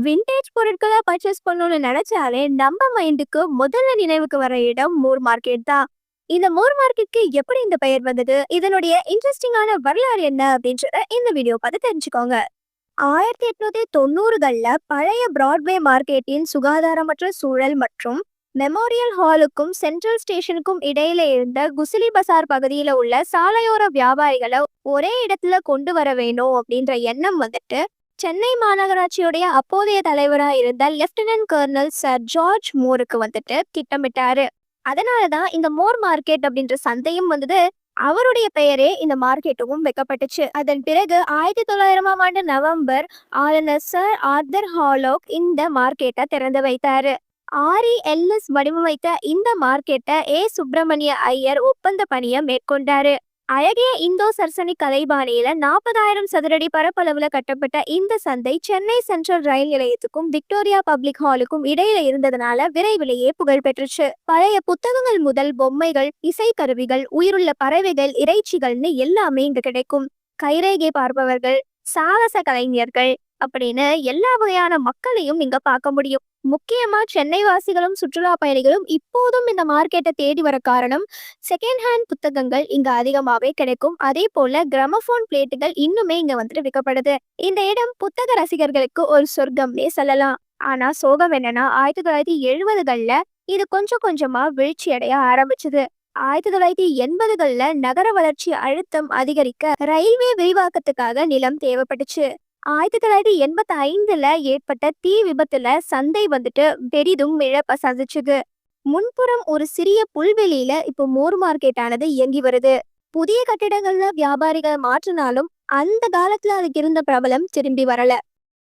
Vintage பொருட்களா purchase பண்ணணும்னு நினைச்சாலே நம்ம மைண்டுக்கு முதல்ல நினைவுக்கு வர இடம் மூர் மார்க்கெட் தான். இந்த மூர் மார்க்கெட்க்கு எப்படி இந்த பெயர் வந்தது, இதனுடைய இன்ட்ரெஸ்டிங்கான வரலாறு என்ன அப்படின்றத இந்த வீடியோ பார்த்து தெரிஞ்சுக்கோங்க. 1890களில் பழைய பிராட்வே மார்க்கெட்டின் சுகாதாரமற்ற சூழல் மற்றும் மெமோரியல் ஹாலுக்கும் சென்ட்ரல் ஸ்டேஷனுக்கும் இடையில இருந்த குசிலி பசார் பகுதியில் உள்ள சாலையோர வியாபாரிகளை ஒரே இடத்துல கொண்டு வர வேணும் அப்படின்ற எண்ணம் வந்துட்டு சென்னை மாநகராட்சியுடைய அப்போதைய தலைவராக இருந்த லெப்டினன்ட் கர்னல் சர் ஜார்ஜ் மூருக்கு வந்துட்டு திட்டமிட்டாரு. அதனாலதான் இந்த மோர் மார்க்கெட் அப்படின்ற சந்தையும் வந்தது. அவருடைய பெயரே இந்த மார்க்கெட்டுக்கும் வைக்கப்பட்டுச்சு. அதன் பிறகு 1900ஆம் ஆண்டு நவம்பர் ஆளுநர் சர் ஆர்தர் ஹாலோக் இந்த மார்க்கெட்டை திறந்து வைத்தாரு. RELS வடிவமைத்த இந்த மார்க்கெட்டை சுப்பிரமணிய ஐயர் ஒப்பந்த பணியை மேற்கொண்டாரு. அழகிய இந்தோ சர்சனி கலைபாணியில 40,000 சதுரடி பரப்பளவுல கட்டப்பட்ட இந்த சந்தை சென்னை சென்ட்ரல் ரயில் நிலையத்துக்கும் விக்டோரியா பப்ளிக் ஹாலுக்கும் இடையில இருந்ததுனால விரைவிலேயே புகழ் பெற்றுச்சு. பழைய புத்தகங்கள் முதல் பொம்மைகள், இசைக்கருவிகள், உயிருள்ள பறவைகள், இறைச்சிகள்னு எல்லாமே இங்க கிடைக்கும். கைரேகை பார்ப்பவர்கள், சாகச கலைஞர்கள் அப்படின்னு எல்லா வகையான மக்களையும் இங்க பார்க்க முடியும். முக்கியமா சென்னை வாசிகளும் சுற்றுலா பயணிகளும் இப்போதும் இந்த மார்க்கெட்டை தேடி வர காரணம், செகண்ட் ஹேண்ட் புத்தகங்கள் இங்க அதிகமாவே கிடைக்கும். அதே போல கிராமபோன் பிளேட்டுகள் இன்னுமே இங்க வந்துட்டு விற்கப்படுது. இந்த இடம் புத்தக ரசிகர்களுக்கு ஒரு சொர்க்கம்னே சொல்லலாம். ஆனா சோகம் என்னன்னா 1970களில் இது கொஞ்சம் கொஞ்சமா வீழ்ச்சி அடைய ஆரம்பிச்சது. 1980களில் நகர வளர்ச்சி அழுத்தம் அதிகரிக்க ரயில்வே விரிவாக்கத்துக்காக நிலம் தேவைப்பட்டுச்சு. 1985ல் ஏற்பட்ட தீ விபத்துல சந்தை வந்துட்டு பெரிதும் இழப்ப சந்திச்சுது. முன்புறம் ஒரு சிறிய புல்வெளியில இப்போ மோர் மார்க்கெட் ஆனது இயங்கி வருது. புதிய கட்டிடங்கள்ல வியாபாரிகள் மாற்றினாலும் அந்த காலத்துல அதுக்கு இருந்த பிரபலம் திரும்பி வரல.